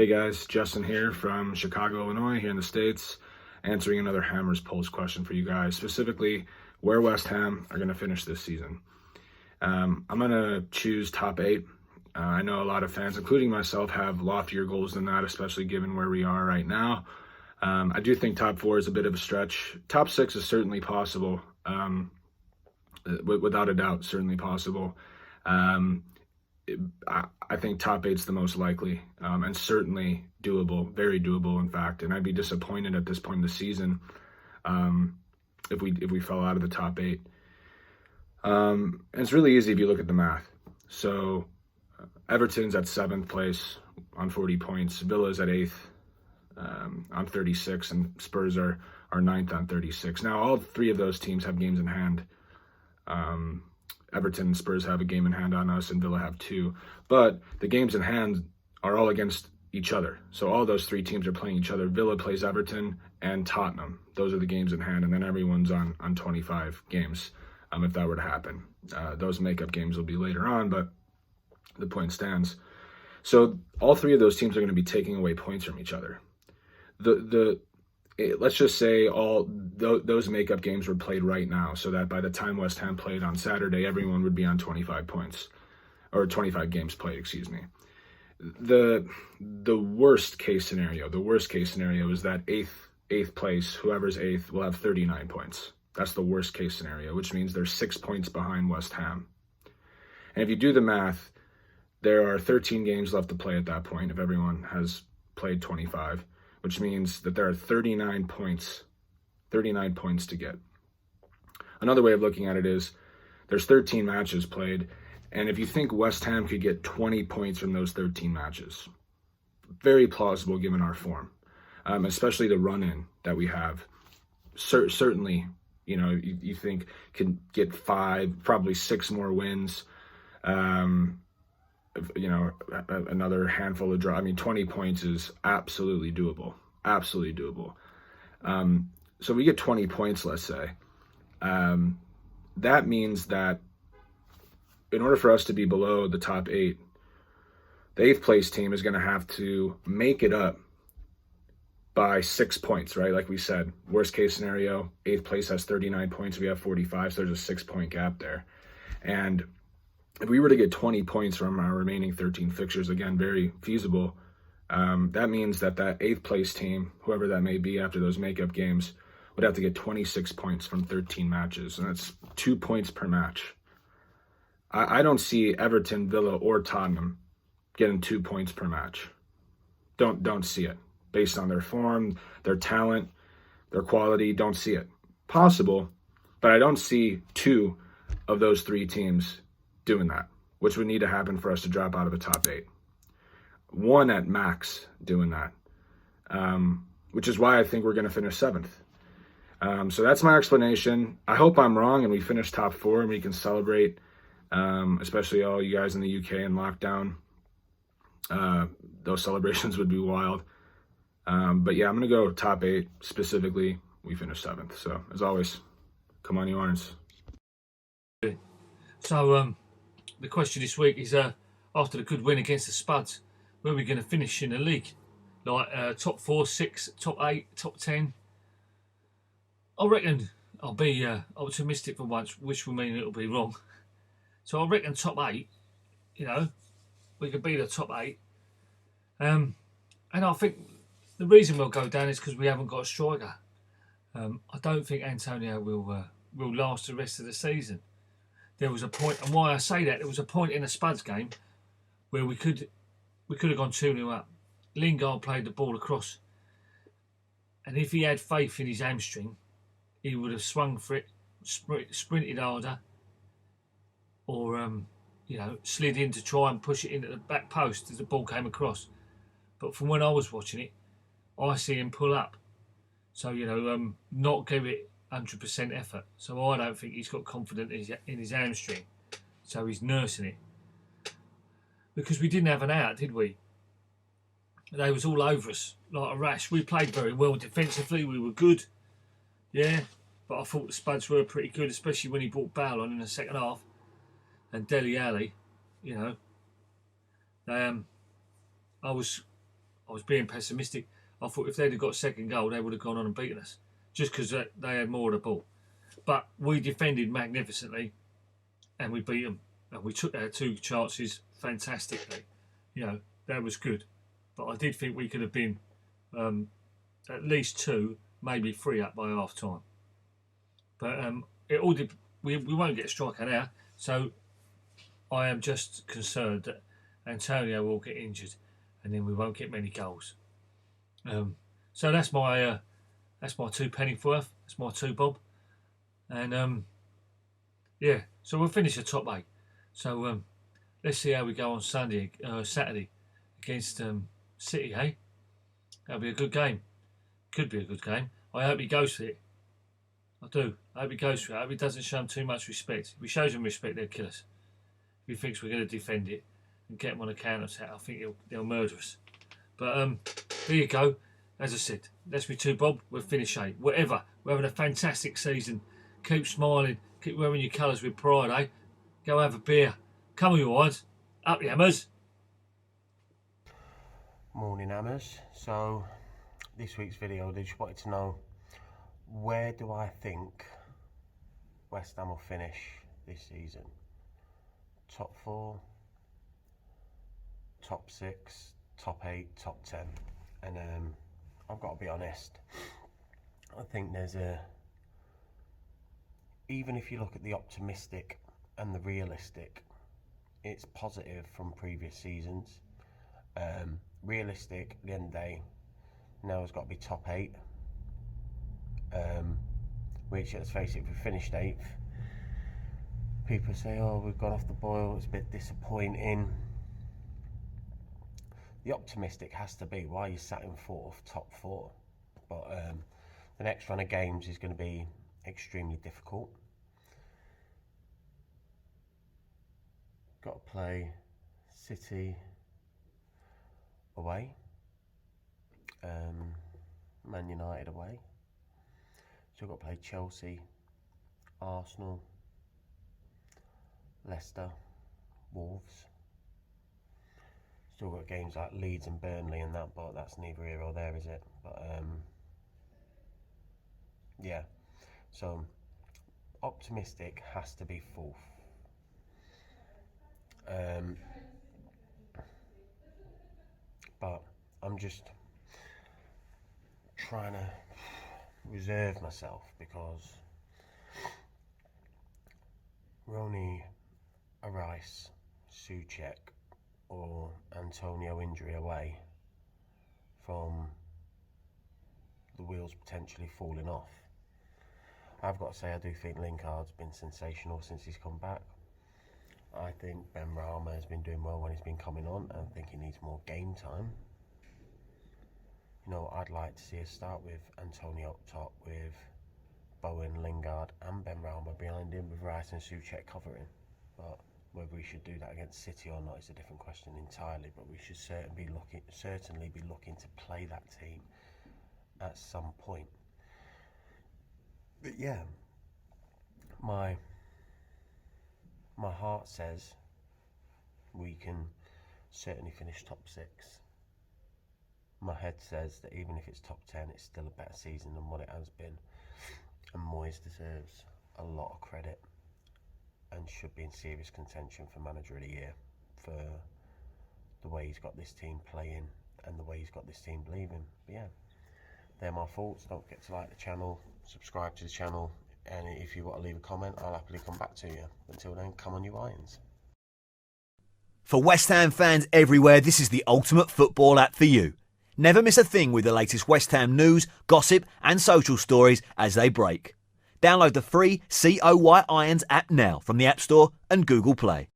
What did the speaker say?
Hey guys, Justin here from Chicago, Illinois, here in the States, answering another Hammers Pulse question for you guys, specifically where West Ham are going to finish this season. I'm going to choose top 8. I know a lot of fans, including myself, have loftier goals than that, especially given where we are right now. I do think top 4 is a bit of a stretch. Top 6 is certainly possible, without a doubt, certainly possible. I think top 8's the most likely, and certainly doable, very doable, in fact. And I'd be disappointed at this point in the season if we fell out of the top 8. And it's really easy if you look at the math. So Everton's at 7th place on 40 points. Villa's at 8th on 36, and Spurs are 9th on 36. Now, all 3 of those teams have games in hand. Everton and Spurs have a game in hand on us, and Villa have 2. But the games in hand are all against each other. So all those 3 teams are playing each other. Villa plays Everton and Tottenham. Those are the games in hand, and then everyone's on 25 games if that were to happen. Those makeup games will be later on, but the point stands. So all 3 of those teams are going to be taking away points from each other. Let's just say all those makeup games were played right now, so that by the time West Ham played on Saturday, everyone would be on 25 points, or 25 games played, excuse me. The worst case scenario is that eighth place, whoever's 8th, will have 39 points. That's the worst case scenario, which means they're 6 points behind West Ham. And if you do the math, there are 13 games left to play at that point if everyone has played 25. Which means that there are 39 points to get. Another way of looking at it is there's 13 matches played, and if you think West Ham could get 20 points from those 13 matches, very plausible given our form, especially the run-in that we have. Certainly, you think could get 5, probably 6 more wins. Another handful of draw. 20 points is absolutely doable. So we get 20 points, let's say. That means that in order for us to be below the top 8, the 8th place team is going to have to make it up by 6 points, right? Like we said, worst case scenario, 8th place has 39 points. We have 45, so there's a 6-point gap there. And if we were to get 20 points from our remaining 13 fixtures, again, very feasible, that means that 8th place team, whoever that may be after those makeup games, would have to get 26 points from 13 matches, and that's 2 points per match. I don't see Everton, Villa, or Tottenham getting 2 points per match. Don't see it. Based on their form, their talent, their quality, don't see it. Possible, but I don't see 2 of those 3 teams doing that, which would need to happen for us to drop out of the top 8. 1 at max doing that, which is why I think we're going to finish 7th. So that's my explanation. I hope I'm wrong and we finish top 4 and we can celebrate, especially all you guys in the UK in lockdown. Those celebrations would be wild. But yeah, I'm going to go top 8 specifically. We finish 7th. So as always, come on, you Irons. So, the question this week is, after the good win against the Spuds, where are we going to finish in the league? Like top 4, 6, top 8, top 10? I reckon I'll be optimistic for once, which will mean it'll be wrong. So I reckon top 8, we could be the top 8. And I think the reason we'll go down is because we haven't got a striker. I don't think Antonio will last the rest of the season. There was a point, and why I say that, there was a point in the Spuds game where we could have gone 2-0 up. Lingard played the ball across, and if he had faith in his hamstring, he would have swung for it, sprinted harder, or slid in to try and push it into the back post as the ball came across. But from when I was watching it, I see him pull up, so not give it 100% effort. So I don't think he's got confidence in his hamstring. So he's nursing it. Because we didn't have an out, did we? They was all over us like a rash. We played very well defensively. We were good. Yeah. But I thought the Spuds were pretty good, especially when he brought Bale on in the second half. And Dele Alli, I I was being pessimistic. I thought if they'd have got a second goal, they would have gone on and beaten us, just because they had more of the ball. But we defended magnificently, and we beat them. And we took our 2 chances fantastically. You know, that was good. But I did think we could have been at least 2, maybe 3 up by half time. But it all we won't get a striker now, so I am just concerned that Antonio will get injured, and then we won't get many goals. So that's my 2 Penningworth. That's my 2 bob, and yeah. So we'll finish the top 8. So let's see how we go on Saturday against City. Hey, that'll be a good game. Could be a good game. I hope he goes for it. I do. I hope he goes for it. I hope he doesn't show them too much respect. If he shows them respect, they'll kill us. If he thinks we're going to defend it and get them on a counter-attack, I think they'll murder us. But there you go. As I said, that's me 2 bob. We'll finish 8. Whatever. We're having a fantastic season. Keep smiling. Keep wearing your colours with pride, eh? Go have a beer. Come on, you ones. Up the hammers. Morning, hammers. So this week's video, I just wanted to know, where do I think West Ham will finish this season? Top 4, top 6, top 8, top 10. And I've got to be honest, I think there's even if you look at the optimistic and the realistic, it's positive from previous seasons. Realistic, at the end of the day, now it's got to be top 8. Which, let's face it, if we finished 8th, people say, oh, we've gone off the boil, it's a bit disappointing. The optimistic has to be, why you sat in 4th, top 4. But the next run of games is going to be extremely difficult. Got to play City away, Man United away. Still got to play Chelsea, Arsenal, Leicester, Wolves. Still got games like Leeds and Burnley and that, but that's neither here or there, is it? But yeah, so optimistic has to be 4th. But I'm just trying to reserve myself, because we're only a Rice, Souček or Antonio injury away from the wheels potentially falling off. I've got to say, I do think Lingard's been sensational since he's come back. I think Benrahma has been doing well when he's been coming on, and I think he needs more game time. You know, I'd like to see us start with Antonio up top, with Bowen, Lingard and Benrahma behind him, with Rice and Souček covering. But whether we should do that against City or not is a different question entirely, but we should certainly be looking to play that team at some point. But yeah, my heart says we can certainly finish top 6. My head says that even if it's top 10, it's still a better season than what it has been. And Moyes deserves a lot of credit and should be in serious contention for Manager of the Year for the way he's got this team playing and the way he's got this team believing. But yeah, they're my thoughts. Don't forget to like the channel, subscribe to the channel, and if you want to leave a comment, I'll happily come back to you. Until then, come on you Irons. For West Ham fans everywhere, this is the ultimate football app for you. Never miss a thing with the latest West Ham news, gossip and social stories as they break. Download the free COY Irons app now from the App Store and Google Play.